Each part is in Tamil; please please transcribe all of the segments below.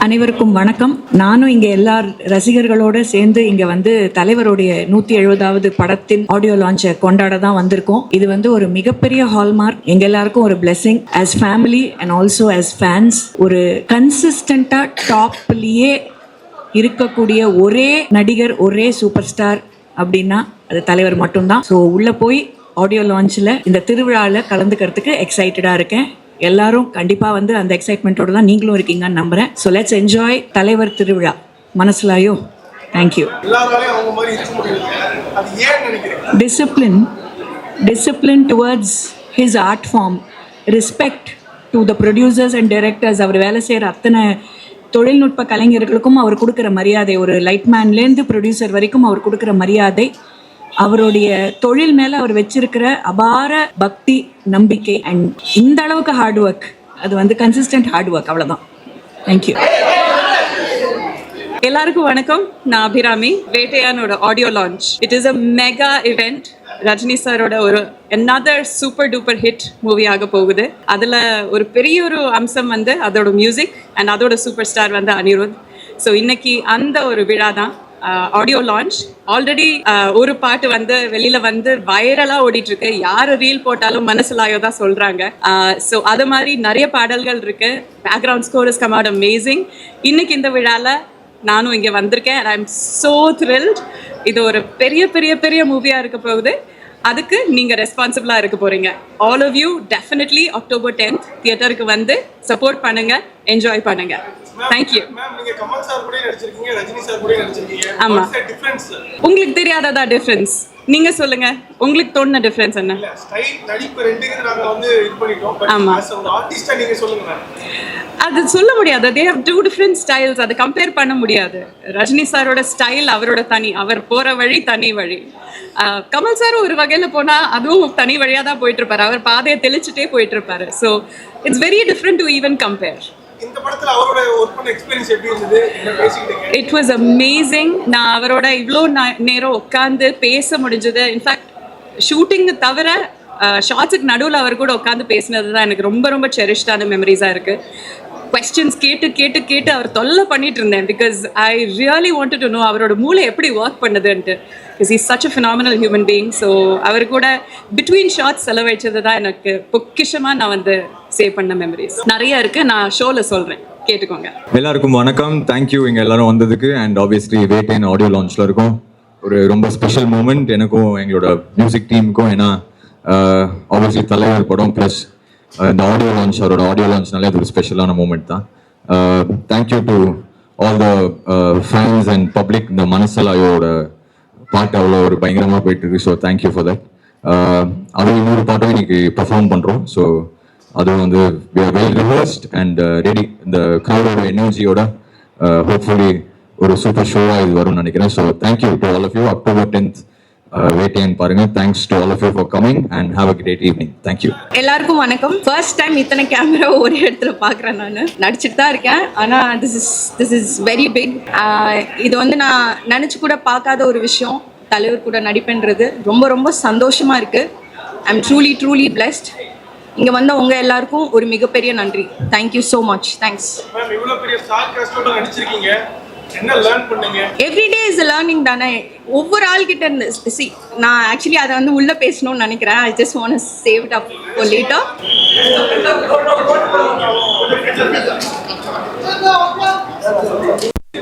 அனைவருக்கும் வணக்கம். நானும் இங்கே எல்லா ரசிகர்களோடு சேர்ந்து இங்கே வந்து தலைவருடைய 170வது படத்தின் ஆடியோ லான்ச்சை கொண்டாட தான் வந்திருக்கோம். இது வந்து ஒரு மிகப்பெரிய ஹால்மார்க். எங்க எல்லாருக்கும் ஒரு blessing as family and also as fans. ஒரு கன்சிஸ்டண்டா டாப்லேயே இருக்கக்கூடிய ஒரே நடிகர், ஒரே சூப்பர் ஸ்டார் அப்படின்னா அது தலைவர் மட்டும்தான். ஸோ உள்ளே போய் ஆடியோ லான்ச்சில் இந்த திருவிழாவில் கலந்துக்கிறதுக்கு எக்ஸைட்டடாக இருக்கேன். எல்லாரும் கண்டிப்பாக வந்து அந்த எக்ஸைட்மெண்ட்டோட தான் நீங்களும் இருக்கீங்கன்னு நம்புகிறேன். ஸோ லெட்ஸ் என்ஜாய் தலைவர் திருவிழா. மனசுலாயோ. Thank you. Discipline towards his art form, respect to the producers and directors. அவர் வேலை செய்கிற அத்தனை தொழில்நுட்ப கலைஞர்களுக்கும் அவர் கொடுக்குற மரியாதை, ஒரு லைட்மேன்லேருந்து ப்ரொடியூசர் வரைக்கும் அவர் கொடுக்குற மரியாதை, அவருடைய தொழில் மேலே அவர் வச்சிருக்கிற அபார பக்தி, நம்பிக்கை அண்ட் இந்த அளவுக்கு ஹார்ட் ஒர்க். அது வந்து கன்சிஸ்டன்ட் ஹார்ட் ஒர்க், அவ்வளோதான். தேங்க்யூ. எல்லாருக்கும் வணக்கம். நான் அபிராமி. வேட்டையானோட audio launch. It is a mega event. Rajini சாரோட ஒரு another super duper hit movie ஆக போகுது. அதில் ஒரு பெரிய ஒரு அம்சம் வந்து அதோட மியூசிக் அண்ட் அதோட சூப்பர் ஸ்டார் வந்து அனிருத். ஸோ இன்னைக்கு அந்த ஒரு விழா தான் ஆடியோ லான்ச். ஆல்ரெடி ஒரு பாட்டு வந்து வெளியில வந்து வைரலா ஓடிட்டு இருக்கு. யாரு ரீல் போட்டாலும் மனசுலாயோ தான் சொல்றாங்க. ஸோ அது மாதிரி நிறைய பாடல்கள் இருக்கு. Background score is come out amazing. இன்னைக்கு இந்த விழால நானும் இங்கே வந்திருக்கேன். I am so thrilled. இது ஒரு பெரிய பெரிய பெரிய மூவியா இருக்க போகுது. அதுக்கு நீங்க ரெஸ்பான்சிபிளா இருக்க போறீங்க. All of you definitely October 10th தியேட்டருக்கு வந்து சப்போர்ட் பண்ணுங்க, என்ஜாய் பண்ணுங்க. தேங்க்யூ. ஆமா, உங்களுக்கு தெரியாததா டிஃபரன்ஸ்? நீங்க சொல்லுங்க, உங்களுக்கு தோணுன டிஃபரன்ஸ் என்ன? ஆமா, அது சொல்ல முடியாது. they have two different styles. அதை கம்பேர் பண்ண முடியாது. ரஜினி சாரோட ஸ்டைல் அவரோட தனி, அவர் போற வழி தனி வழி. கமல் சார் ஒரு வகையில போனா அதுவும் தனி வழியா தான் போயிட்டு இருப்பாரு. அவர் பாதையை தெளிச்சுட்டே போயிட்டு இருப்பாரு. So it's very different to even compare. இந்த படத்துல அவரோட ஒர்க் பண்ண எக்ஸ்பீரியன்ஸ் எப்படி இருந்தது? என்ன பேசிக்கிட்டீங்க? It was amazing. நான் அவரோட இவ்வளோ நேரம் உட்காந்து பேச முடிஞ்சது. இன்ஃபேக்ட் ஷூட்டிங் தவிர ஷார்ட்ஸுக்கு நடுவில் அவர் கூட உட்காந்து பேசினது தான் எனக்கு ரொம்ப ரொம்ப செரிஷ்டான மெமரிஸாக இருக்குது. கொஸ்டின்ஸ் கேட்டு கேட்டு கேட்டு அவர் தொல்லை பண்ணிட்டு இருந்தேன். Because I really wanted to know அவரோட மூளை எப்படி ஒர்க் பண்ணுதுன்ட்டு. Because is such a phenomenal human being. So அவர் கூட பிட்வீன் ஷார்ட்ஸ் செலவழிச்சது தான் எனக்கு பொக்கிஷமாக நான் வந்து சேவ் பண்ண மெமரிஸ் நிறைய இருக்குது. நான் ஷோவில் சொல்கிறேன், கேட்டுக்கோங்க. எல்லாருக்கும் வணக்கம். தேங்க்யூ இங்கே எல்லாரும் வந்ததுக்கு. அண்ட் ஆப்வியஸ்லி வேட்டையன் ஆடியோ லான்ச்சில் இருக்கும் ஒரு ரொம்ப ஸ்பெஷல் மூமெண்ட் எனக்கும் எங்களோட மியூசிக் டீமுக்கும். ஏன்னா ஆப்வியஸ்லி தலைவர் படம் ப்ளஸ் இந்த ஆடியோ லான்ச், அவரோட ஆடியோ லான்ச்னாலே அது ஒரு ஸ்பெஷலான மூமெண்ட் தான். Thank you to all the fans and public. இந்த மனசலாயோட பாட்டு அவ்வளோ ஒரு பயங்கரமாக போயிட்டு இருக்கு. So thank you for that. அது இன்னொரு பாட்டும் இன்னைக்கு பர்ஃபார்ம் பண்ணுறோம். ஸோ அதுவும் வந்து வெல் ரிவர்ஸ்ட் அண்ட் ரெடி. இந்த க்ரௌடோட எனர்ஜியோட ஹோப்ஃபுல்லி ஒரு சூப்பர் ஷோவாக இது வரும்னு நினைக்கிறேன். So thank you to all of you. October 10th Vettaiyan பாருங்க. Thanks to all of you for coming and have a great evening. Thank you. எல்லாருக்கும் வணக்கம். ஃபர்ஸ்ட் டைம் இத்தனை கேமரா ஒரே இடத்துல பார்க்குறேன். நான் நடிச்சுட்டு தான் இருக்கேன், ஆனால் திஸ் இஸ் வெரி பிக். இது வந்து நான் நினச்சி கூட பார்க்காத ஒரு விஷயம். தலைவர் கூட நடிப்புன்றது ரொம்ப ரொம்ப சந்தோஷமாக இருக்குது. I am truly blessed. இங்கே வந்த உங்கள் எல்லாருக்கும் ஒரு மிகப்பெரிய நன்றி. Thank you so much. Thanks. Every day is learning தானே. ஒவ்வொரு ஆள்கிட்ட இருந்து நான் ஆக்சுவலி அதை வந்து உள்ள பேசணும்னு நினைக்கிறேன். I just want to save it up for later.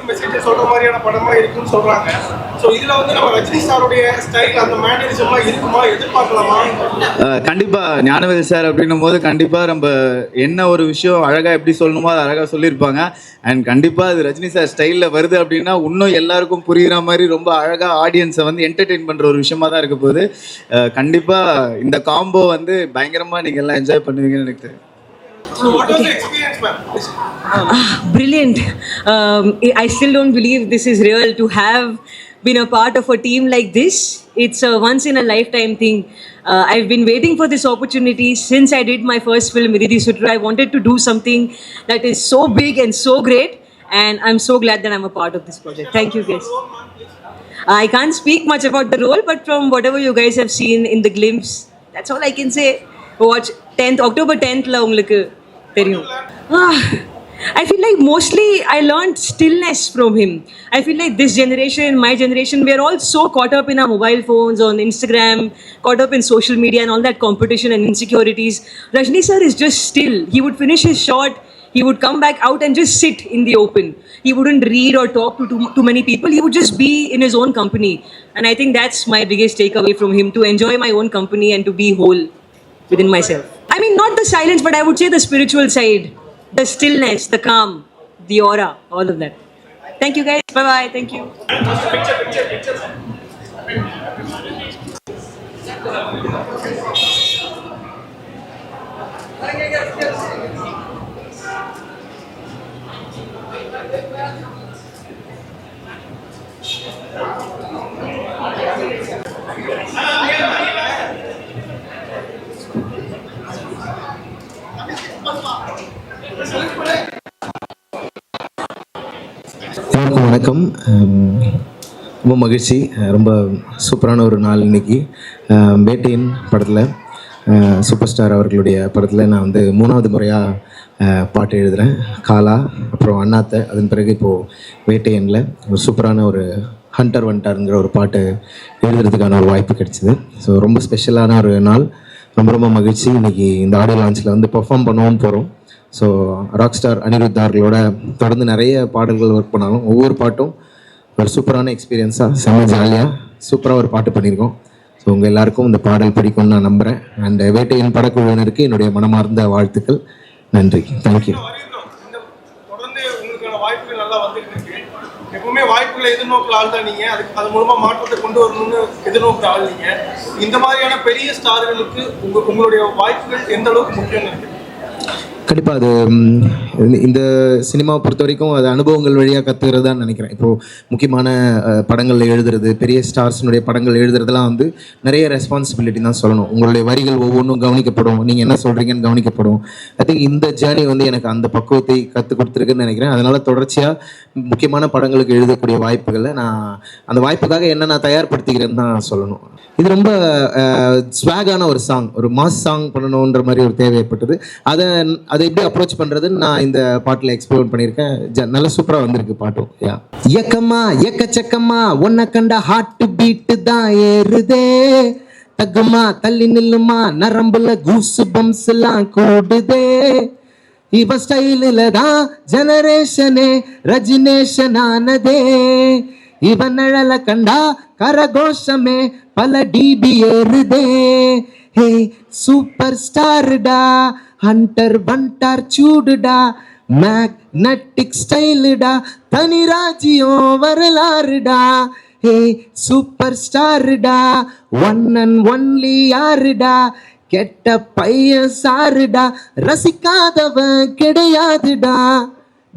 Message சொல்ற மாதிரியான படமா இருக்குன்னு சொல்றாங்க. சோ இதுல வந்து நம்ம ரஜினி சாரோடைய ஸ்டைல் அந்த மேனரிசம்லாம் இருக்குமா, எதிர்பார்க்கலாமா? கண்டிப்பா ஞானவேல் சார் அப்படின்னும் போது கண்டிப்பா நம்ம என்ன ஒரு விஷயம் அழகா எப்படி சொல்லணுமோ அதை அழகா சொல்லியிருப்பாங்க. அண்ட் கண்டிப்பா அது ரஜினி சார் ஸ்டைல்ல வருது அப்படின்னா இன்னும் எல்லாருக்கும் புரியுற மாதிரி ரொம்ப அழகா ஆடியன்ஸை வந்து என்டர்டெயின் பண்ற ஒரு விஷயமா தான் இருக்க போகுது. கண்டிப்பா இந்த காம்போ வந்து பயங்கரமா நீங்க எல்லாம் என்ஜாய் பண்ணுவீங்கன்னு எனக்கு தெரியும். So what was the experience, ma'am? Brilliant. I still don't believe this is real to have been a part of a team like this. It's a once in a lifetime thing. I've been waiting for this opportunity since I did my first film, Iridhi Sutru. I wanted to do something that is so big and so great, and I'm so glad that I'm a part of this project. Thank you guys. I can't speak much about the role, but from whatever you guys have seen in the glimpse, that's all I can say. Watch October 10th la ungalku தெரியும். I feel like mostly I learned stillness from him. I feel like this generation, my generation, we are all so caught up in our mobile phones, on Instagram, caught up in social media and all that competition and insecurities. Rajni sir is just still. He would finish his shot, he would come back out and just sit in the open. He wouldn't read or talk to too many people. He would just be in his own company. And I think that's my biggest takeaway from him, to enjoy my own company and to be whole within myself. I mean, not the silence, but I would say the spiritual side, the stillness, the calm, the aura, all of that. Thank you guys. Bye-bye. Thank you. எல்லாருக்கும் வணக்கம். ரொம்ப மகிழ்ச்சி. ரொம்ப சூப்பரான ஒரு நாள் இன்னைக்கு. வேட்டையின் படத்தில் சூப்பர் ஸ்டார் அவர்களுடைய படத்தில் நான் வந்து 3வது முறையாக பாட்டு எழுதுகிறேன். காலா, அப்புறம் அண்ணாத்தை, அதன் பிறகு இப்போது வேட்டையனில் ஒரு சூப்பரான ஒரு ஹண்டர் வண்டாருங்கிற ஒரு பாட்டு எழுதுறதுக்கான ஒரு வாய்ப்பு கிடைச்சிது. ஸோ ரொம்ப ஸ்பெஷலான ஒரு நாள். ரொம்ப ரொம்ப மகிழ்ச்சி. இன்றைக்கி இந்த ஆடியோ லான்ச்சில் வந்து பெர்ஃபார்ம் பண்ணவும் போகிறோம். ஸோ ராக் ஸ்டார் அனிருத் அவர்களோட தொடர்ந்து நிறைய பாடல்கள் ஒர்க் பண்ணாலும் ஒவ்வொரு பாட்டும் ஒரு சூப்பரான எக்ஸ்பீரியன்ஸாக, செம்ம ஜாலியாக சூப்பராக ஒரு பாட்டு பண்ணியிருக்கோம். ஸோ உங்கள் எல்லாருக்கும் இந்த பாடல் பிடிக்கும்னு நான் நம்புகிறேன். அண்ட் வேட்டையின் படக்குழுவினருக்கு என்னுடைய மனமார்ந்த வாழ்த்துக்கள். நன்றி. தேங்க்யூ. தொடர்ந்து உங்களுக்கான வாய்ப்புகள் நல்லா வந்துட்டு இருக்கு. எப்பவுமே வாய்ப்புகளை எதிர்நோக்கிற ஆள் தான் நீங்கள். அது மூலமாக மாற்றத்தை கொண்டு வரணும்னு எதிர்நோக்கிற ஆள் நீங்கள். இந்த மாதிரியான பெரிய ஸ்டார்களுக்கு உங்களுடைய வாய்ப்புகள் எந்த அளவுக்கு முக்கியம் இருக்குது? கண்டிப்பாக அது இந்த சினிமாவை பொறுத்த வரைக்கும் அது அனுபவங்கள் வழியாக கற்றுக்கிறதான்னு நினைக்கிறேன். இப்போது முக்கியமான படங்கள் எழுதுறது, பெரிய ஸ்டார்ஸினுடைய படங்கள் எழுதுறதுலாம் வந்து நிறைய ரெஸ்பான்சிபிலிட்டி தான் சொல்லணும். உங்களுடைய வரிகள் ஒவ்வொன்றும் கவனிக்கப்படும், நீங்கள் என்ன சொல்கிறீங்கன்னு கவனிக்கப்படும். ஐ திங்க் இந்த ஜேர்னி வந்து எனக்கு அந்த பக்குவத்தை கற்றுக் கொடுத்துருக்குன்னு நினைக்கிறேன். அதனால் தொடர்ச்சியாக முக்கியமான படங்களுக்கு எழுதக்கூடிய வாய்ப்புகளை நான் அந்த வாய்ப்புக்காக என்ன நான் தயார்படுத்திக்கிறேன்னு தான் சொல்லணும். இது ரொம்ப ஸ்வாகான ஒரு சாங், ஒரு மாஸ் சாங் பண்ணணுன்ற மாதிரி ஒரு தேவை ஏற்பட்டது. அதை எப்படி அப்ரோச் பண்ணுறதுன்னு நான் இந்த பாட்டில் எக்ஸ்ப்ளோர் பண்ணியிருக்கேன். நல்லா சூப்பராக வந்திருக்கு பாட்டும். ஏக்கம்மா எக்கச்சக்கம்மா உன்னை கண்ட ஹார்ட் பீட்டு தான் ஏறுதே, தகுமா தள்ளி நில்லுமா நரம்புல கூசு பம்ஸ் எல்லாம் கூடுதே, இவ ஸ்டைலில் தான் ஜெனரேஷனே ரஜினேஷன் ஆனதே, இவன் நிழல கண்டா கரகோஷமே பல டிபி ஏறுதே, ஹே சூப்பர் ஸ்டார்டா ஹண்டர் வண்டார் சூடுடா, மேக்னட்டிக் ஸ்டைலுடா தனி ராஜ்யம் வரலாறுடா, ஹே சூப்பர் ஸ்டார்டா ஒன் அண்ட் ஒன்லி யாருடா, கெட்ட பையன் சாருடா ரசிக்காதவன் கிடையாதுடா.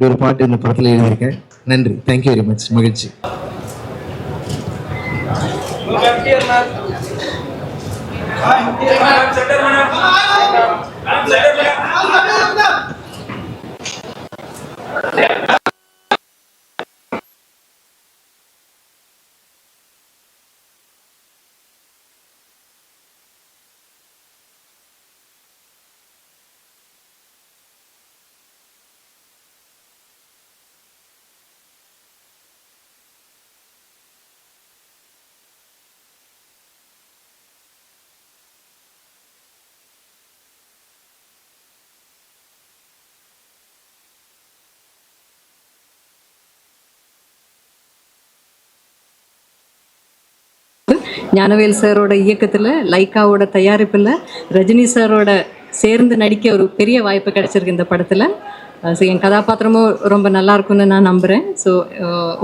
ஒரு பாட்டு இந்த படத்தில் எழுதியிருக்கேன். நன்றி. Thank you very much. மகிழ்ச்சி. ஞானவேல் சாரோட இயக்கத்தில், லைக்காவோட தயாரிப்பில், ரஜினி சாரோட சேர்ந்து நடிக்க ஒரு பெரிய வாய்ப்பு கிடைச்சிருக்கு இந்த படத்தில். ஸோ என் கதாபாத்திரமும் ரொம்ப நல்லா இருக்கும்னு நான் நம்புகிறேன். ஸோ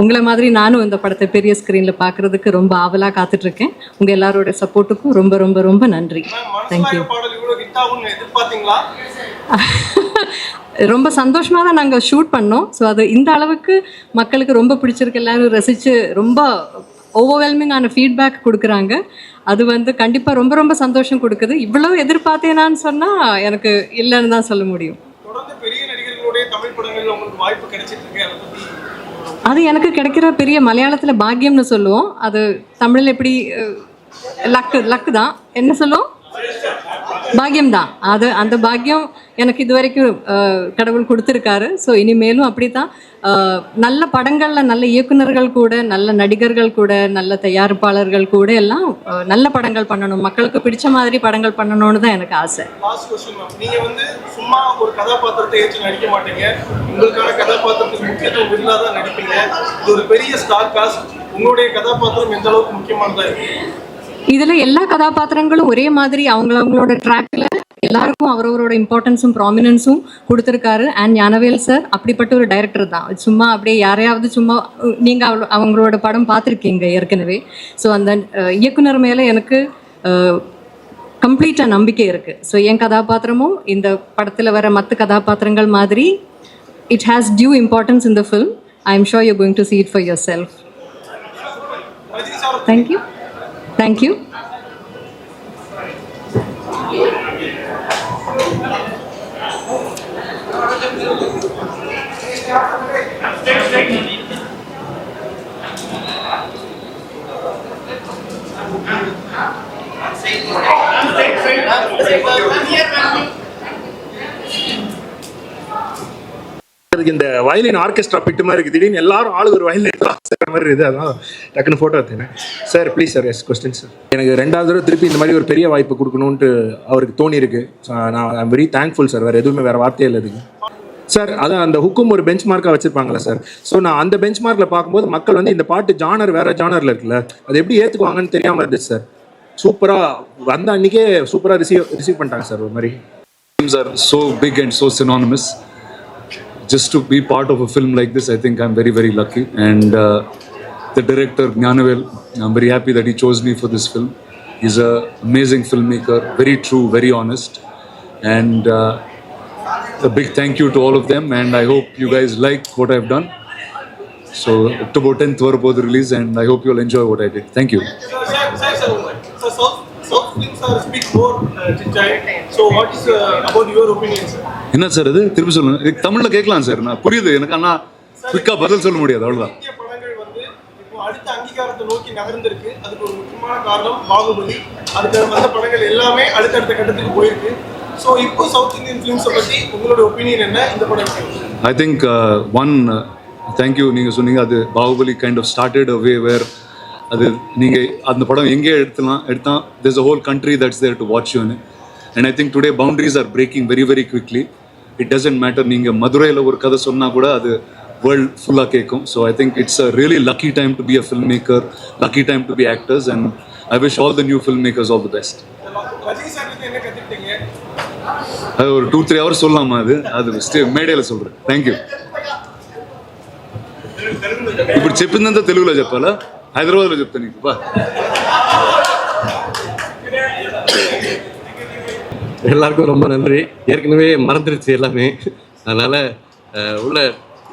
உங்களை மாதிரி நானும் இந்த படத்தை பெரிய ஸ்க்ரீனில் பார்க்குறதுக்கு ரொம்ப ஆவலாக காத்துட்ருக்கேன். உங்கள் எல்லாரோட சப்போர்ட்டுக்கும் ரொம்ப ரொம்ப ரொம்ப நன்றி. தேங்க்யூ. ரொம்ப சந்தோஷமாக தான் நாங்கள் ஷூட் பண்ணோம். ஸோ அது இந்த அளவுக்கு மக்களுக்கு ரொம்ப பிடிச்சிருக்கு, எல்லாரும் ரசித்து ரொம்ப ஓவர்வெல்மிங்கான ஃபீட்பேக் கொடுக்குறாங்க. அது வந்து கண்டிப்பாக ரொம்ப ரொம்ப சந்தோஷம் கொடுக்குது. இவ்வளோ எதிர்பார்த்தேனான்னு சொன்னால் எனக்கு இல்லைன்னு தான் சொல்ல முடியும். அது எனக்கு கிடைக்கிற பெரிய மலையாளத்தில் பாக்கியம்னு சொல்லுவோம். அது தமிழில் எப்படி லக்கு தான் என்ன சொல்லுவோம். பாக்கியம்தான் அது. அந்த பாக்கியம் எனக்கு இது வரைக்கும் கடவுள் கொடுத்துருக்காரு. ஸோ இனிமேலும் அப்படி தான் நல்ல படங்களில் நல்ல இயக்குனர்கள் கூட, நல்ல நடிகர்கள் கூட, நல்ல தயாரிப்பாளர்கள் கூட எல்லாம் நல்ல படங்கள் பண்ணணும், மக்களுக்கு பிடிச்ச மாதிரி படங்கள் பண்ணணும்னு தான் எனக்கு ஆசை. லாஸ்ட் क्वेश्चन மேம், நீங்க வந்து சும்மா ஒரு கதாபாத்திரத்தை ஏற்று நடிக்க மாட்டீங்க, உங்களுக்கான கதாபாத்திரத்துக்கு முக்கியத்துவம் இருந்தால் தான் நடிப்பீங்க. இது ஒரு பெரிய ஸ்டார் காஸ்ட், உங்களுடைய கதாபாத்திரம் எந்த அளவுக்கு முக்கியமானதா இருக்கு? இதில் எல்லா கதாபாத்திரங்களும் ஒரே மாதிரி அவங்களோட ட்ராக்ல எல்லாருக்கும் அவரவரோட இம்பார்ட்டன்ஸும் ப்ராமினன்ஸும் கொடுத்துருக்காரு. அண்ட் ஞானவேல் சார் அப்படிப்பட்ட ஒரு டைரக்டர் தான். சும்மா அப்படியே யாரையாவது சும்மா நீங்கள் அவங்களோட படம் பார்த்துருக்கீங்க ஏற்கனவே. ஸோ அந்த இயக்குனர் மேலே எனக்கு கம்ப்ளீட்டாக நம்பிக்கை இருக்குது. ஸோ என் கதாபாத்திரமும் இந்த படத்தில் வர மற்ற கதாபாத்திரங்கள் மாதிரி it has due importance in the film. I am sure you going to see it for yourself. Thank you. Thank you. இந்த வயலின் ஆர்கெஸ்ட்ரா பிட்டு மாதிரி இருக்குது. திடீர்னு எல்லாரும் ஆளுக்கு ஒரு வயலின் எடுத்து மாதிரி இருக்குது. அதான் டக்குன்னு ஃபோட்டோ எடுத்தேன். Sir please sir, S question sir. எனக்கு 2வது தடவை திருப்பி இந்த மாதிரி ஒரு பெரிய வாய்ப்பு கொடுக்கணுன்ட்டு அவருக்கு தோணி இருக்கு. நான் ஐம் வெரி தேங்க்ஃபுல் சார். வேறு எதுவுமே வேறு வார்த்தையே இல்லை இதுக்கு சார். அதான் அந்த ஹுக்கும் ஒரு பெஞ்ச் மார்க்காக வச்சிருப்பாங்களா சார்? ஸோ நான் அந்த பெஞ்ச் மார்க்கில் பார்க்கும்போது மக்கள் வந்து இந்த பாட்டு ஜானர் வேறு ஜானரில் இருக்குல்ல, அது எப்படி ஏற்றுக்குவாங்கன்னு தெரியாமல் இருந்துச்சு சார். சூப்பராக வந்த அன்றைக்கே சூப்பராக ரிசீவ் பண்ணிட்டாங்க சார். ஒரு மாதிரி are so big and so synonymous. Just to be part of a film like this, I think I'm very, very lucky. And the director, Gnanavel, I'm very happy that he chose me for this film. He's an amazing filmmaker, very true, very honest. And a big thank you to all of them. And I hope you guys like what I've done. So, October 10th, Varapod release, and I hope you'll enjoy what I did. Thank you. Sir, South films are speak more Chinchai. So, what is about your opinion, sir? என்ன சார் இது திருப்பி சொல்லுங்க. இது தமிழ்ல கேட்கலாம் சார், நான் புரியுது எனக்கு, ஆனா குயிக்கா பதில் சொல்ல முடியாது, அவ்வளவுதான். இந்திய படங்கள் வந்து இப்போ அடுத்த அங்கீகாரத்தை நோக்கி நகர்ந்திருக்கு. அதுக்கு ஒரு முக்கியமான காரணம் பாகுபலி. அதுக்கு வந்த படங்கள் எல்லாமே அடுத்தடுத்த கட்டத்துக்கு போயிருக்கு. ஸோ இப்போ சவுத் இந்தியன் ஃபிலிம்ஸை பற்றி உங்களோட ஒப்பீனியன் என்ன இந்த படம்? I think thank you. நீங்கள் சொன்னீங்க அது Baahubali kind of started a way where அது நீங்கள் அந்த படம் எங்கே எடுத்தால் there's a whole country that's there to watch you. And I think today boundaries are breaking very, very quickly. It doesn't matter நீங்கள் மதுரையில் ஒரு கதை சொன்னால் கூட அது வேர்ல்ட் ஃபுல்லாக கேட்கும். So I think it's a really lucky time to be a filmmaker, lucky time to be actors, and I wish all the new filmmakers all the best. Rajini sir என்ன கற்றுக்கிட்டீங்க? அது ஒரு 2-3 hours சொல்லலாமா? அது மேடையில் சொல்கிறேன். தேங்க்யூ. ఇప్పుడు చెప్పిందంతా తెలుగులో చెప్పాలా? హైదరాబాద్లో చెప్తాను నీకు బా. எல்லாருக்கும் ரொம்ப நன்றி. ஏற்கனவே மறந்துருச்சு எல்லாமே, அதனால் உள்ள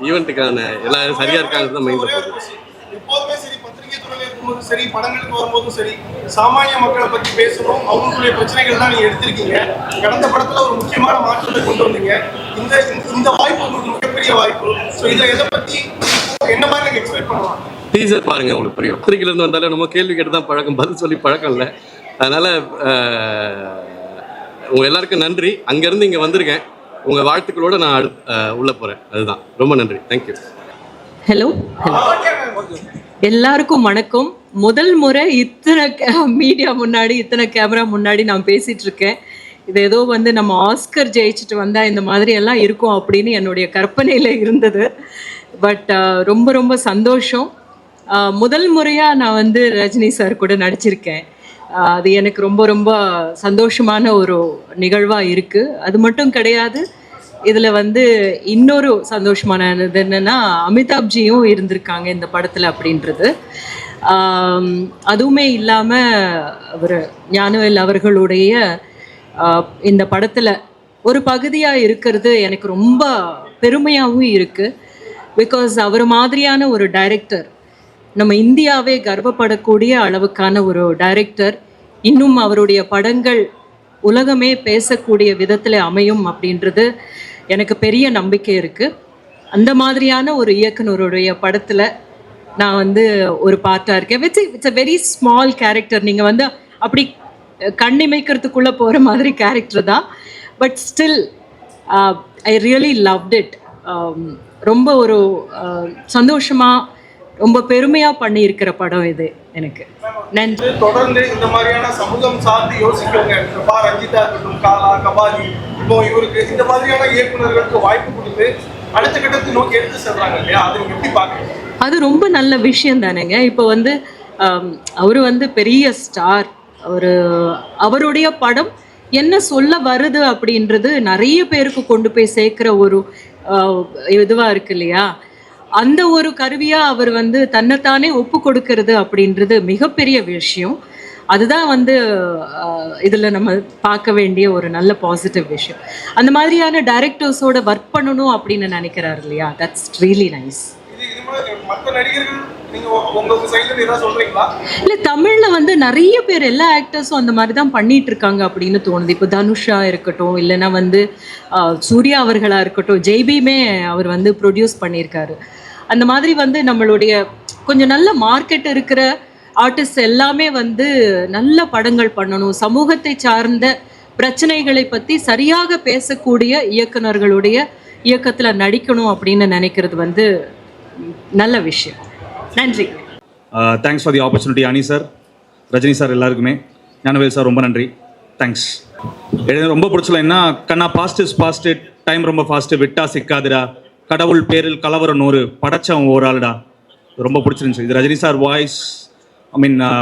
ஈவெண்ட்டுக்கான எல்லாரும் சரியாக இருக்காங்க தான் மைண்டில் போகுது. எப்போதுமே சரி, பத்திரிகை துறையில் இருக்கும்போதும் சரி, படங்களுக்கு வரும்போதும் சரி, சாமானிய மக்களை பற்றி பேசணும், அவங்களுடைய பிரச்சனைகள் தான் நீங்கள் எடுத்திருக்கீங்க. கடந்த படத்தில் ஒரு முக்கியமான மாற்றத்தை கொண்டு வந்தீங்க. இந்த வாய்ப்பு உங்களுக்கு மிகப்பெரிய வாய்ப்பு. ஸோ இதை எதை பற்றி என்ன மாதிரி நீங்கள் எக்ஸ்பெக்ட் பண்ணலாம்? டீசர் பாருங்கள், உங்களுக்கு புரியும். பத்திரிகையிலேருந்து வந்தாலும் நம்ம கேள்வி கேட்டு தான் பழக்கம், பதில் சொல்லி பழக்கம் இல்லை. அதனால் உங்கள் எல்லாருக்கும் நன்றி. அங்கேருந்து இங்கே வந்திருக்கேன், உங்கள் வாழ்த்துக்களோடு நான் உள்ளே போகிறேன். அதுதான், ரொம்ப நன்றி. தேங்க்யூ. ஹலோ, எல்லாருக்கும் வணக்கம். முதல் முறை இத்தனை மீடியா முன்னாடி, இத்தனை கேமரா முன்னாடி நான் பேசிகிட்டு இருக்கேன். இது ஏதோ வந்து நம்ம ஆஸ்கர் ஜெயிச்சுட்டு வந்தால் இந்த மாதிரி எல்லாம் இருக்கும் அப்படின்னு என்னுடைய கற்பனையில் இருந்தது. பட் ரொம்ப ரொம்ப சந்தோஷம். முதல் முறையாக நான் வந்து ரஜினி சார் கூட நடிச்சிருக்கேன். அது எனக்கு ரொம்ப ரொம்ப சந்தோஷமான ஒரு நிகழ்வாக இருக்குது. அது மட்டும் கிடையாது, இதில் வந்து இன்னொரு சந்தோஷமானது என்னென்னா அமிதாப்ஜியும் இருந்திருக்காங்க இந்த படத்தில் அப்படின்றது. அதுவுமே இல்லாமல் அவர் ஞானவேல் அவர்களுடைய இந்த படத்தில் ஒரு பகுதியாக இருக்கிறது எனக்கு ரொம்ப பெருமையாகவும் இருக்குது. பிகாஸ் அவர் மாதிரியான ஒரு டைரக்டர், நம்ம இந்தியாவே கர்வப்படக்கூடிய அளவுக்கான ஒரு டைரக்டர், இன்னும் அவருடைய படங்கள் உலகமே பேசக்கூடிய விதத்தில் அமையும் அப்படின்றது எனக்கு பெரிய நம்பிக்கை இருக்குது. அந்த மாதிரியான ஒரு இயக்குனருடைய படத்தில் நான் வந்து ஒரு பார்ட்டாக இருக்கேன். It's a very small character. நீங்கள் வந்து அப்படி கண்ணிமைக்கிறதுக்குள்ளே போகிற மாதிரி கேரக்டர் தான். But still I really loved it. ரொம்ப ஒரு சந்தோஷமாக ரொம்ப பெருமையாக பண்ணியிருக்கிற படம் இது எனக்கு. நன்றி. தொடர்ந்து இந்த மாதிரியான சமூகம் சார்ந்து யோசிக்கிறவங்க, ரஞ்சிதா இருக்கட்டும், காலா, கபாலி, இப்போ இவருக்கு இந்த மாதிரியான இயக்குநர்களுக்கு வாய்ப்பு கொடுத்து அடுத்த கட்டத்தை நோக்கி எடுத்து செல்றாங்க இல்லையா, அதை நீங்க எப்படி பாக்குறீங்க? அது ரொம்ப நல்ல விஷயம் தானேங்க. இப்போ வந்து அவர் வந்து பெரிய ஸ்டார், அவருடைய படம் என்ன சொல்ல வருது அப்படின்றது நிறைய பேருக்கு கொண்டு போய் சேர்க்குற ஒரு இதுவாக இருக்கு இல்லையா. அந்த ஒரு கருவியாக அவர் வந்து தன்னைத்தானே ஒப்பு கொடுக்கறது அப்படின்றது மிகப்பெரிய விஷயம். அதுதான் வந்து இதில் நம்ம பார்க்க வேண்டிய ஒரு நல்ல பாசிட்டிவ் விஷயம். அந்த மாதிரியான டைரக்டர்ஸோட ஒர்க் பண்ணணும் அப்படின்னு நினைக்கிறார் இல்லையா, தட்ஸ் ரியலி நைஸ். இல்லை, தமிழில் வந்து நிறைய பேர் எல்லா ஆக்டர்ஸும் அந்த மாதிரி தான் பண்ணிட்டு இருக்காங்க அப்படின்னு தோணுது. இப்போ தனுஷா இருக்கட்டும், இல்லைன்னா வந்து சூர்யா அவர்களாக இருக்கட்டும், ஜெய்பியுமே அவர் வந்து ப்ரொடியூஸ் பண்ணியிருக்காரு. அந்த மாதிரி வந்து நம்மளுடைய கொஞ்சம் நல்ல மார்க்கெட் இருக்கிற ஆர்டிஸ்ட் எல்லாமே வந்து நல்ல படங்கள் பண்ணணும், சமூகத்தை சார்ந்த பிரச்சனைகளை பற்றி சரியாக பேசக்கூடிய இயக்குனர்களுடைய இயக்கத்தில் நடிக்கணும் அப்படின்னு நினைக்கிறது வந்து நல்ல விஷயம். நன்றி. தேங்க்ஸ் ஃபார் தி ஆப்பர்ச்சுனிட்டி அனி சார், ரஜினி சார், எல்லாருக்குமே. ஞானவேல் சார் ரொம்ப நன்றி, தேங்க்ஸ். எனக்கு ரொம்ப பிடிச்சல என்ன கண்ணா, பாஸ்ட் இஸ் பாஸ்ட், டைம் ரொம்ப ஃபாஸ்ட்டு, விட்டா சிக்காதுடா, கடவுள் பேரில் கலவரம் 100, படைச்சவன் ஒரு ஆளுடா. ரொம்ப பிடிச்சிருந்துச்சு. இது ரஜினி சார் வாய்ஸ்,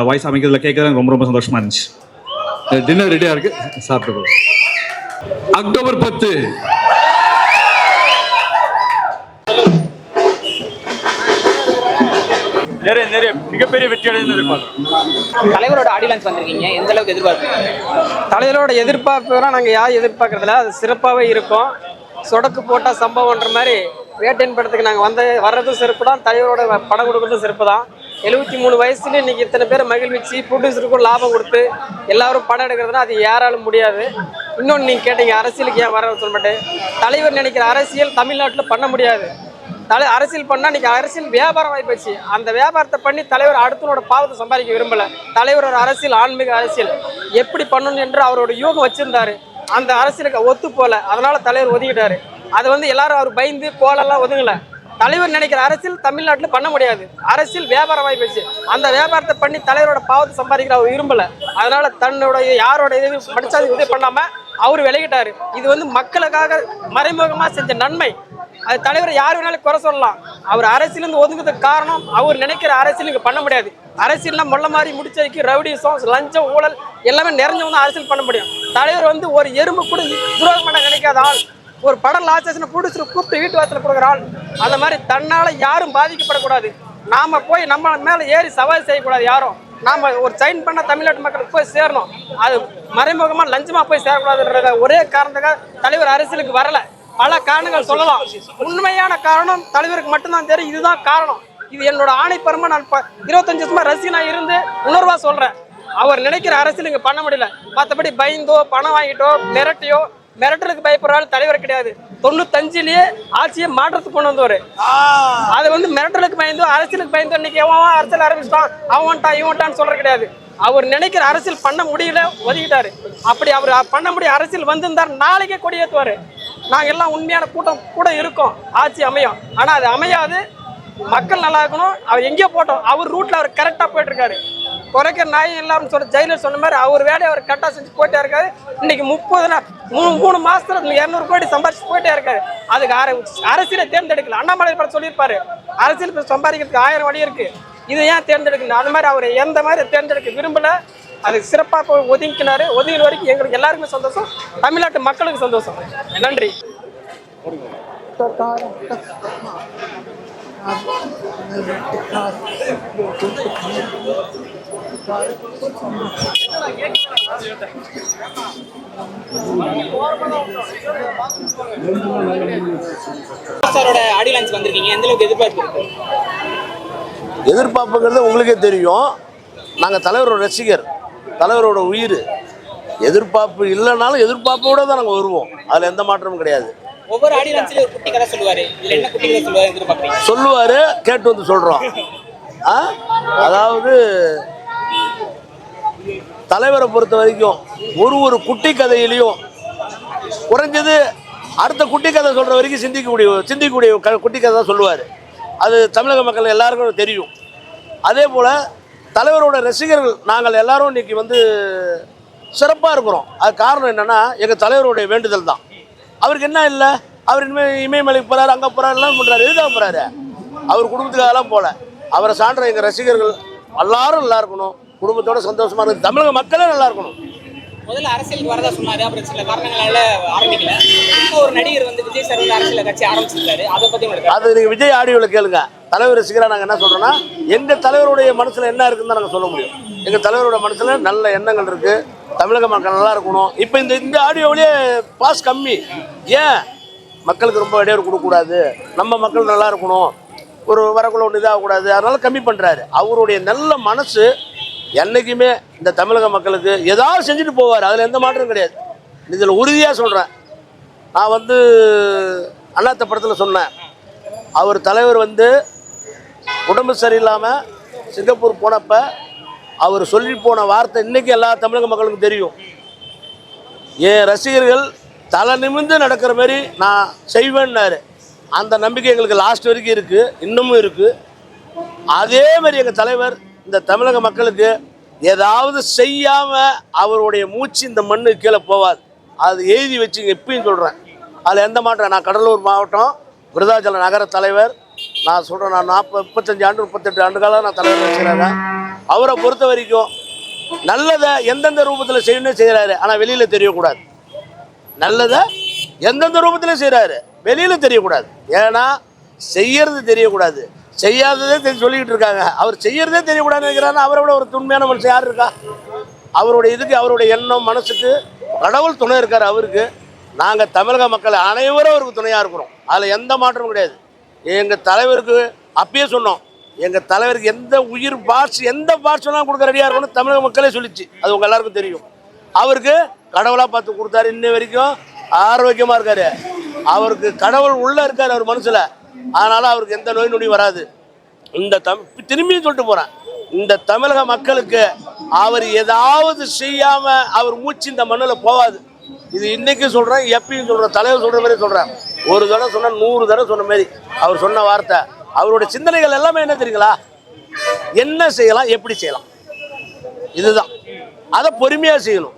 வாய்ஸ் அமைக்கிறதுல கேட்கறது ரொம்ப ரொம்ப சந்தோஷமா இருந்துச்சு. டின்னர் ரெடியாக இருக்குது, சாப்பிட்டு. அக்டோபர் 10 நிறைய மிகப்பெரிய வெற்றி அடைந்து எதிர்பார்க்கிறோம். தலைவரோட ஆடியோ லான்ச் வந்திருக்கீங்க, எந்த அளவுக்கு எதிர்பார்க்குறீங்க? தலைவரோட எதிர்பார்ப்புலாம் நாங்கள் யாரும் எதிர்பார்க்கறதில்ல, அது சிறப்பாகவே இருக்கும். சொடக்கு போட்டால் சம்பவம்ன்ற மாதிரி வேட்டையின் படத்துக்கு நாங்கள் வர்றதும் சிறப்பு தான், தலைவரோட படம் கொடுக்குறதும் சிறப்பு தான். 73 வயசுல இன்னைக்கு இத்தனை பேர் மகிழ்ச்சி, ப்ரொடியூசருக்கும் லாபம் கொடுத்து எல்லாரும் படம் எடுக்கிறதுனா அது யாராலும் முடியாது. இன்னொன்று நீங்கள் கேட்டீங்க அரசியலுக்கு ஏன் வர சொல்ல மாட்டேன். தலைவர் நினைக்கிற அரசியல் தமிழ்நாட்டில் பண்ண முடியாது. அரசியல் பண்ணால் இன்னைக்கு அரசியல் வியாபாரம் ஆகிப்போச்சு. அந்த வியாபாரத்தை பண்ணி தலைவர் அடுத்தனோட பாவத்தை சம்பாதிக்க விரும்பலை. தலைவர் ஒரு அரசியல், ஆன்மீக அரசியல் எப்படி பண்ணணும் என்று அவரோட யூகம் வச்சிருந்தாரு. அந்த அரசியலுக்கு ஒத்து போல, அதனால தலைவர் ஒதுக்கிட்டாரு. அது வந்து எல்லாரும் அவர் பயந்து கோலெல்லாம் ஒதுங்கலை. தலைவர் நினைக்கிற அரசியல் தமிழ்நாட்டில் பண்ண முடியாது. அரசியல் வியாபாரம் ஆகிப்போச்சு. அந்த வியாபாரத்தை பண்ணி தலைவரோட பாவத்தை சம்பாதிக்கிற அவர் விரும்பலை. அதனால தன்னோட யாரோட இது படிச்சா உதவி பண்ணாமல் அவர் விலகிட்டாரு. இது வந்து மக்களுக்காக மறைமுகமாக செஞ்ச நன்மை. அது தலைவரை யார் வேணாலும் குறை சொல்லலாம். அவர் அரசியலேருந்து ஒதுங்கிறதுக்கு காரணம் அவர் நினைக்கிற அரசியல் இங்கே பண்ண முடியாது. அரசியல்னா மொல்ல மாதிரி முடிச்சதுக்கு ரவுடிசம், லஞ்சம், ஊழல் எல்லாமே நிறைஞ்சவங்க தான் அரசியல் பண்ண முடியும். தலைவர் வந்து ஒரு எறும்பு கூட துரோகம் பண்ண நினைக்காத ஆள். ஒரு படம் லாச்சேஷன் ப்ரொடியூசர் கூப்பிட்டு வீட்டு வாசலில் கொடுக்குற ஆள். அந்த மாதிரி தன்னால் யாரும் பாதிக்கப்படக்கூடாது. நாம் போய் நம்ம மேலே ஏறி சவால் செய்யக்கூடாது யாரும். நாம் ஒரு சைன் பண்ண தமிழ்நாட்டு மக்களுக்கு போய் சேரணும். அது மறைமுகமாக லஞ்சமாக போய் சேரக்கூடாதுன்ற ஒரே காரணத்துக்காக தலைவர் அரசியலுக்கு வரலை. பல காரணங்கள் சொல்லலாம். உண்மையான காரணம் தலைவருக்கு மட்டும்தான் தெரியும். இதுதான் காரணம். இது என்னோட ஆணைப்பரமா நான் 25 வருஷமா ரசிகனாக இருந்து உணர்வாக சொல்கிறேன். அவர் நினைக்கிற அரசியல் இங்கே பண்ண முடியல. மற்றபடி பயந்தோ பணம் வாங்கிட்டோ மிரட்டலுக்கு பயப்படுறாள் தலைவர் கிடையாது. 95லயே ஆட்சியை மாற்றத்துக்கு கொண்டு வந்தவர். அதை வந்து மிரட்டலுக்கு பயந்தோ அரசியலுக்கு பயந்தோ இன்னைக்கு எவன் அரசியல் ஆரம்பிச்சிட்டான், இவன்ட்டான்னு சொல்ற கிடையாது. அவர் நினைக்கிற அரசியல் பண்ண முடியல, ஒதுக்கிட்டாரு. அப்படி அவர் பண்ண முடிய அரசியல் வந்திருந்தார் நாளைக்கே கொடியேற்றுவார். நாங்கள் எல்லாம் உண்மையான கூட்டம் கூட இருக்கோம், ஆட்சி அமையும். ஆனால் அது அமையாது. மக்கள் நல்லா இருக்கணும். அவர் எங்கேயோ போட்டோம், அவர் ரூட்ல அவர் கரெக்டாக போயிட்டு இருக்காரு. குறைக்கிற நாயம் எல்லாரும் சொல்ற ஜெயிலர் சொன்ன மாதிரி அவர் வேலையை அவர் கரெக்டாக செஞ்சு போயிட்டே இருக்காரு. இன்னைக்கு 3 மாசத்துல 200 கோடி சம்பாதிச்சு போயிட்டே இருக்காரு. அதுக்கு அரசியலை தேர்ந்தெடுக்கல. அண்ணாமலை படம் சொல்லியிருப்பாரு, அரசியல் சம்பாதிக்கிறதுக்கு 1000 வழி இருக்கு, இதை ஏன் தேர்ந்தெடுக்கணும். அந்த மாதிரி அவர் எந்த மாதிரி தேர்ந்தெடுக்க விரும்பல. அதுக்கு சிறப்பாக போய் ஒதுங்கினாரு. ஒதுங்கின வரைக்கும் எங்களுக்கு எல்லாருக்குமே சந்தோஷம், தமிழ்நாட்டு மக்களுக்கு சந்தோஷம். நன்றி. ஆடியோ லான்ச் வந்திருக்கீங்க, எந்த அளவுக்கு எதிர்பார்ப்பு? எதிர்பார்ப்புங்கிறது உங்களுக்கே தெரியும். நாங்கள் தலைவரோட ரசிகர், தலைவரோட உயிர். எதிர்பார்ப்பு இல்லைனாலும் எதிர்பார்ப்போட தான் நாங்கள் வருவோம். அதில் எந்த மாற்றமும் கிடையாது. ஒவ்வொரு ஆடியோ லான்ச்லயும் ஒரு குட்டி கதை சொல்லுவாரு. இதுல என்ன குட்டி கதை சொல்லுவாரு எதிர்பார்க்குறீங்க? சொல்லுவாரு, கேட்டு வந்து சொல்கிறோம். அதாவது தலைவரை பொறுத்த வரைக்கும் ஒரு குட்டி கதையிலையும் குறைஞ்சது அடுத்த குட்டி கதை சொல்கிற வரைக்கும் சிந்திக்கக்கூடிய குட்டி கதை தான் சொல்லுவார். அது தமிழக மக்கள் எல்லாருக்கும் தெரியும். அதே போல் தலைவரோட ரசிகர்கள் நாங்கள் எல்லாரும் இன்றைக்கி வந்து சிறப்பாக இருக்கிறோம். அது காரணம் என்னென்னா எங்கள் தலைவருடைய வேண்டுதல் தான். அவருக்கு என்ன இல்லை, அவர் இனிமேல் இமயமலைக்கு போகிறாரு, அங்கே போகிறாரு, எல்லாம் பண்ணுறாரு. எதுக்காக போகிறாரு? அவர் குடும்பத்துக்காகலாம் போகல. அவரை சான்ற எங்கள் ரசிகர்கள் எல்லாரும் நல்லா இருக்கணும், குடும்பத்தோட சந்தோஷமாக இருக்குது, தமிழக மக்களே நல்லா இருக்கணும். முதல்ல அரசியலுக்கு வரதா சொன்னாரு, அப்புறம் சில காரணங்களால ஆரம்பிக்கல. இப்போ ஒரு நடிகர் வந்து விஜய் சார் வந்து அரசியல் கட்சி ஆரம்பிச்சிருக்காரு, அதை பற்றி அது நீங்கள் விஜய் ஆடியோவில் கேளுங்க. தலைவர் ரசிகராக நாங்கள் என்ன சொல்கிறோன்னா, எங்கள் தலைவருடைய மனசில் என்ன இருக்குன்னு தான் நாங்கள் சொல்ல முடியும். எங்கள் தலைவரோட மனசில் நல்ல எண்ணங்கள் இருக்குது, தமிழக மக்கள் நல்லா இருக்கணும். இப்போ இந்த ஆடியோவிலேயே பாஸ் கம்மி. ஏன் மக்களுக்கு ரொம்ப இடையூறு கொடுக்கக்கூடாது, நம்ம மக்கள் நல்லா இருக்கணும், ஒரு வரக்குள்ள ஒன்று இதாகக்கூடாது, அதனால கம்மி பண்ணுறாரு. அவருடைய நல்ல மனசு என்றைக்குமே இந்த தமிழக மக்களுக்கு ஏதாவது செஞ்சுட்டு போவார், அதில் எந்த மாற்றமும் கிடையாது. இதில் உறுதியாக சொல்கிறேன். நான் வந்து அண்ணாத்த படத்தில் சொன்னேன், அவர் தலைவர் வந்து உடம்பு சரியில்லாமல் சிங்கப்பூர் போனப்போ அவர் சொல்லி போன வார்த்தை இன்றைக்கி எல்லா தமிழக மக்களுக்கும் தெரியும். என் ரசிகர்கள் தலை நிமிர்ந்து நடக்கிற மாதிரி நான் செய்வேன்னாரு. அந்த நம்பிக்கை எங்களுக்கு லாஸ்ட் வரைக்கும் இருக்குது, இன்னமும் இருக்குது. அதே மாதிரி எங்கள் தலைவர் இந்த தமிழக மக்களுக்கு ஏதாவது செய்யாமல் அவருடைய மூச்சு இந்த மண்ணு கீழே போவாது. அது எழுதி வச்சுங்க, இப்பயும் சொல்கிறேன். அதில் எந்த மாற்றம். நான் கடலூர் மாவட்டம் விருதாச்சல நகர தலைவர். நான் சொல்கிறேன், நான் 35 ஆண்டு 38 ஆண்டு காலம் நான் தலைவர் வச்சுக்கிறாங்க. அவரை பொறுத்த வரைக்கும் நல்லதை எந்தெந்த ரூபத்தில் செய்யணும்னு செய்கிறாரு, ஆனால் வெளியில் தெரியக்கூடாது. நல்லதை எந்தெந்த ரூபத்தில் செய்கிறாரு, வெளியில் தெரியக்கூடாது. ஏன்னா செய்யறது தெரியக்கூடாது, செய்யாததே சொல்லிக்கிட்டு இருக்காங்க. அவர் செய்யறதே தெரியக்கூடாதுன்னு நினைக்கிறாருன்னா அவரை விட ஒரு உண்மையான மனுஷன் யார் இருக்கா? அவருடைய இதுக்கு அவருடைய எண்ணம் மனசுக்கு கடவுள் துணை இருக்கார் அவருக்கு. நாங்கள் தமிழக மக்கள் அனைவரும் அவருக்கு துணையாக இருக்கிறோம், அதில் எந்த மாற்றமும் கிடையாது. எங்கள் தலைவருக்கு அப்பயே சொன்னோம், எங்கள் தலைவருக்கு எந்த உயிர் எந்த பார்ட்ஸ்லாம் கொடுக்க ரெடியாக இருக்கணும்னு தமிழக மக்களே சொல்லிச்சு. அது உங்கள் எல்லாருக்கும் தெரியும். அவருக்கு கடவுளாக பார்த்து கொடுத்தாரு, இன்ன வரைக்கும் ஆரோக்கியமாக இருக்கார். அவருக்கு கடவுள் உள்ளே இருக்கார் அவர் மனசில். அதனால் அவருக்கு எந்த நோய் நொடி வராது. இந்த திரும்பியும் சொல்லிட்டு போகிறேன், இந்த தமிழக மக்களுக்கு அவர் ஏதாவது செய்யாமல் அவர் மூச்சு இந்த மண்ணில் போகாது. இது இன்றைக்கி சொல்கிறேன், எப்பயும் சொல்கிறேன், தலைவர் சொல்கிற மாதிரி சொல்கிறேன். ஒரு தடவை சொன்னால் 100 தடவை சொன்ன மாதிரி அவர் சொன்ன வார்த்தை. அவருடைய சிந்தனைகள் எல்லாமே என்ன தெரியுங்களா? என்ன செய்யலாம், எப்படி செய்யலாம், இதுதான். அதை பொறுமையாக செய்யணும்,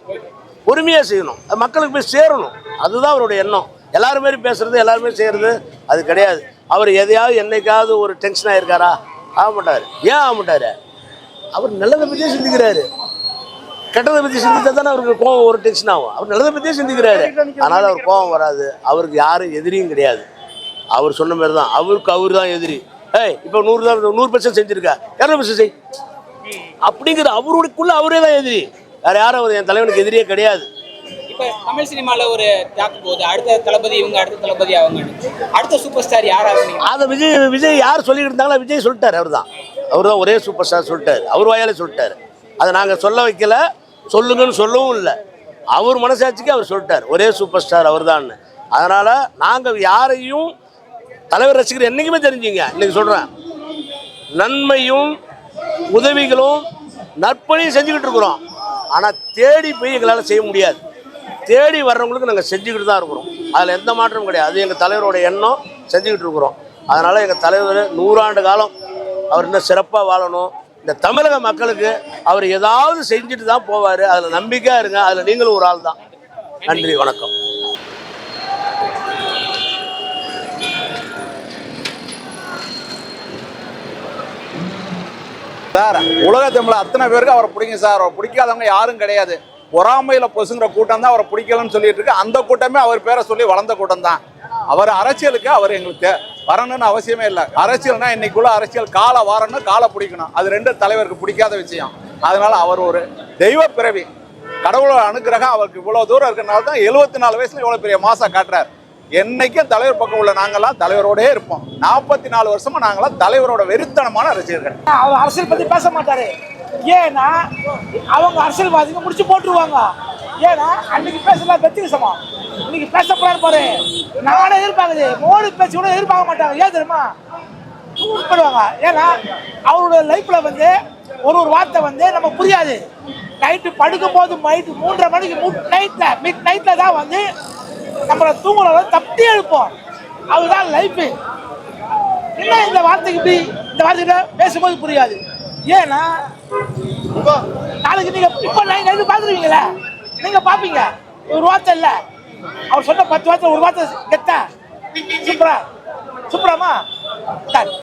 பொறுமையாக செய்யணும், அது மக்களுக்கு போய் சேரணும். அதுதான் அவருடைய எண்ணம். எல்லாருமே பேசுறது, எல்லாருமே செய்கிறது அது கிடையாது. அவர் எதையாவது என்னைக்காவது ஒரு டென்ஷன் ஆகிருக்காரா? ஆக மாட்டார். ஏன் ஆக மாட்டார்? அவர் நல்லதை பற்றியே சிந்திக்கிறாரு. கெட்டதை பற்றி சிந்தித்தா தானே அவருக்கு கோவம் ஒரு டென்ஷன் ஆகும். அவர் நல்லதை பற்றியே சிந்திக்கிறாரு, அதனால் அவர் கோவம் வராது. அவருக்கு யாரும் எதிரியும் கிடையாது. அவர் சொன்ன மாதிரி தான், அவருக்கு அவர் தான் எதிரி. இப்போ 100% செஞ்சுருக்கா, 200% செய் அப்படிங்கிற அவருக்குள்ள அவரே தான் எதிரி. வேறு யாரும் அவர் என் தலைவனுக்கு எதிரியே கிடையாது. இப்போ தமிழ் சினிமாவில் ஒரு டாக்கு போகுது, அடுத்த தளபதி இவங்க, அடுத்த தளபதி அவங்க, அடுத்த சூப்பர் ஸ்டார் யாராவது? அதை விஜய் யார் சொல்லிக்கிட்டு இருந்தாங்களோ விஜய் சொல்லிட்டார். அவர் தான் ஒரே சூப்பர் ஸ்டார் சொல்லிட்டார், அவர் வாயாலே சொல்லிட்டார். அதை நாங்கள் சொல்ல வைக்கல, சொல்லுங்கன்னு சொல்லவும் இல்லை. அவர் மனசாட்சிக்கு அவர் சொல்லிட்டார், ஒரே சூப்பர் ஸ்டார் அவர் தான். அதனால் நாங்கள் யாரையும் தலைவர் ரசிகர் என்றைக்குமே தெரிஞ்சுங்க, இன்றைக்கி சொல்கிறேன், நன்மையும் உதவிகளும் நற்பணியும் செஞ்சுக்கிட்டு இருக்கிறோம். ஆனால் தேடி போய் எங்களால் செய்ய முடியாது. தேடி வர்றவங்களுக்கு நாங்கள் செஞ்சுக்கிட்டு தான் இருக்கிறோம், அதில் எந்த மாற்றமும் கிடையாது. அது எங்கள் தலைவரோட எண்ணம், செஞ்சுக்கிட்டு இருக்கிறோம். அதனால் எங்கள் தலைவர் 100 ஆண்டு காலம் அவர் இன்னும் சிறப்பாக வாழணும். இந்த தமிழக மக்களுக்கு அவர் ஏதாவது செஞ்சுட்டு தான் போவார், அதில் நம்பிக்கையாக இருங்க. அதில் நீங்களும் ஒரு ஆள் தான். நன்றி, வணக்கம். சார், உலக தமிழ் அத்தனை பேருக்கு அவரை பிடிக்கும் சார். அவரை பிடிக்காதவங்க யாரும் கிடையாது. பொறாமையில் பொசுங்கிற கூட்டம் தான் அவரை பிடிக்கலன்னு சொல்லிட்டு இருக்கு. அந்த கூட்டமே அவர் பேரை சொல்லி வளர்ந்த கூட்டம் தான். அவர் அரசியலுக்கு அவர் எங்களுக்கு வரணும்னு அவசியமே இல்லை. அரசியல்னா இன்னைக்குள்ள அரசியல் காலை வரணும், காலை பிடிக்கணும். அது 2 தலைவருக்கு பிடிக்காத விஷயம். அதனால அவர் ஒரு தெய்வ பிறவி, கடவுளோட அனுகிரகம் அவருக்கு இவ்வளோ தூரம் இருக்கிறனால தான் 74 வயசுல இவ்வளோ பெரிய மாசா காட்டுறாரு. என்னைக்கும் தலைவர் பக்கம் உள்ள நாங்கள்லாம் தலைவரோடே இருப்போம். 44 வருஷமா நாங்களாம் தலைவரோட வெறித்தனமான ரசிகர்கள். அவர் அரசியல் பத்தி பேச மாட்டாரு. ஏன்னா அவங்க அரசியல்வாதிங்க முடிச்சு போட்டுருவாங்க. ஏன்னா அன்னைக்கு பேசலாம் வெத்திசமா, இன்னைக்கு பேச போறாரு பாரு. நானே எதிர்பார்க்குது, மோடி பேச்சு கூட எதிர்பார்க்க மாட்டாங்க. ஏன் தெரியுமா? பண்ணுவாங்க. ஏன்னா அவரோட லைஃப்ல வந்து ஒரு வார்த்தை வந்து நம்ம புரியாது. நைட்டு படுக்கும் போது நைட்டு 3:30 மணிக்கு மிட் நைட்டில் தான் வந்து நம்மளை தூங்குறவங்க தப்பி எழுப்போம். அதுதான் லைஃபு. என்ன இந்த வார்த்தைக்கு இந்த வார்த்தைகிட்ட பேசும்போது புரியாது. ஏன்னா நாளைக்கு நீங்கள் இப்போ நைட்டு பார்த்துருவீங்களே, நீங்கள் பார்ப்பீங்க ஒரு வார்த்தை இல்லை, அவர் சொன்ன 10 வார்த்தை ஒரு வார்த்தை கெத்தா சூப்பராமா